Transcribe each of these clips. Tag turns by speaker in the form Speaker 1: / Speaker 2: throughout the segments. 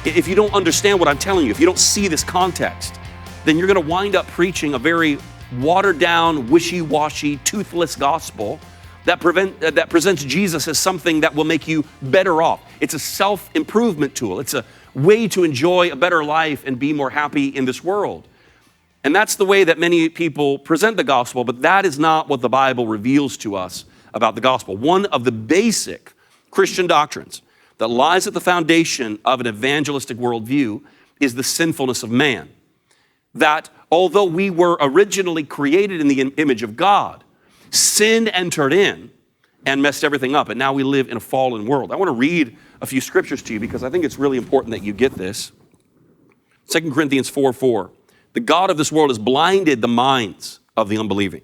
Speaker 1: If you don't understand what I'm telling you, if you don't see this context, then you're going to wind up preaching a very watered down, wishy-washy, toothless gospel that presents Jesus as something that will make you better off. It's a self-improvement tool. It's a way to enjoy a better life and be more happy in this world. And that's the way that many people present the gospel, but that is not what the Bible reveals to us about the gospel. One of the basic Christian doctrines that lies at the foundation of an evangelistic worldview is the sinfulness of man. That although we were originally created in the image of God, sin entered in and messed everything up, and now we live in a fallen world. I want to read a few scriptures to you because I think it's really important that you get this. 2 Corinthians 4:4. The God of this world has blinded the minds of the unbelieving.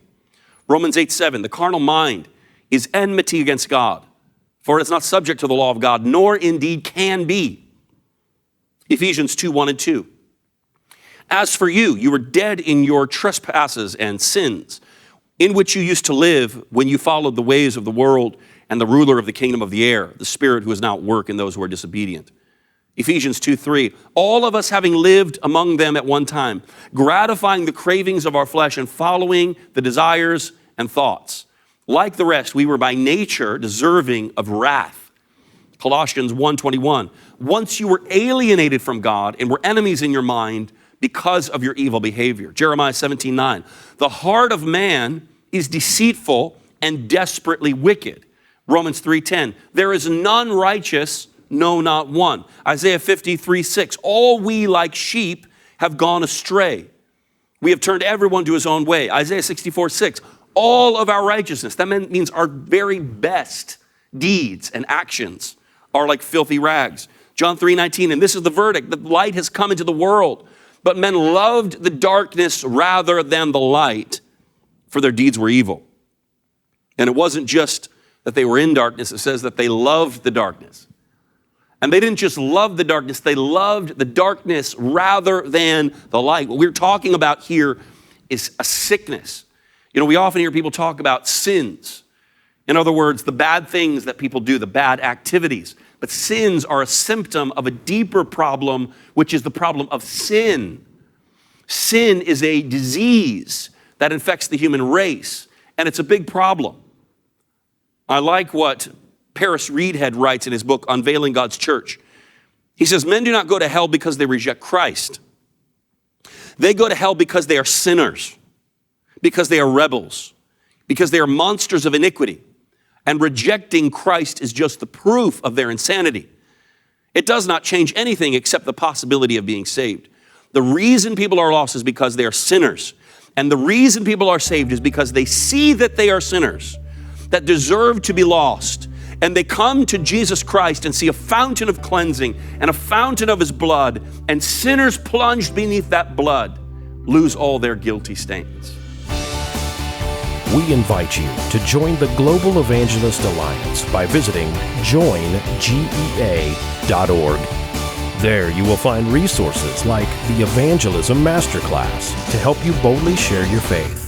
Speaker 1: Romans 8:7. The carnal mind is enmity against God, for it is not subject to the law of God, nor indeed can be. Ephesians 2:1 and 2. As for you, you were dead in your trespasses and sins, in which you used to live when you followed the ways of the world and the ruler of the kingdom of the air, the spirit who is now at work in those who are disobedient. Ephesians 2:3, all of us having lived among them at one time, gratifying the cravings of our flesh and following the desires and thoughts. Like the rest, we were by nature deserving of wrath. Colossians 1:21, once you were alienated from God and were enemies in your mind because of your evil behavior. Jeremiah 17:9, the heart of man is deceitful and desperately wicked. Romans 3:10, there is none righteous, no, not one. Isaiah 53:6, all we like sheep have gone astray. We have turned everyone to his own way. Isaiah 64:6, all of our righteousness, that means our very best deeds and actions are like filthy rags. John 3:19, and this is the verdict, that light has come into the world, but men loved the darkness rather than the light, for their deeds were evil. And it wasn't just that they were in darkness, it says that they loved the darkness. And they didn't just love the darkness, they loved the darkness rather than the light. What we're talking about here is a sickness. You know, we often hear people talk about sins. In other words, the bad things that people do, the bad activities. But sins are a symptom of a deeper problem, which is the problem of sin. Sin is a disease that infects the human race, and it's a big problem. I like what Paris Reedhead writes in his book, Unveiling God's Church. He says, men do not go to hell because they reject Christ. They go to hell because they are sinners, because they are rebels, because they are monsters of iniquity. And rejecting Christ is just the proof of their insanity. It does not change anything except the possibility of being saved. The reason people are lost is because they are sinners. And the reason people are saved is because they see that they are sinners that deserve to be lost. And they come to Jesus Christ and see a fountain of cleansing and a fountain of his blood. And sinners plunged beneath that blood lose all their guilty stains.
Speaker 2: We invite you to join the Global Evangelist Alliance by visiting joingeea.org. There you will find resources like the Evangelism Masterclass to help you boldly share your faith.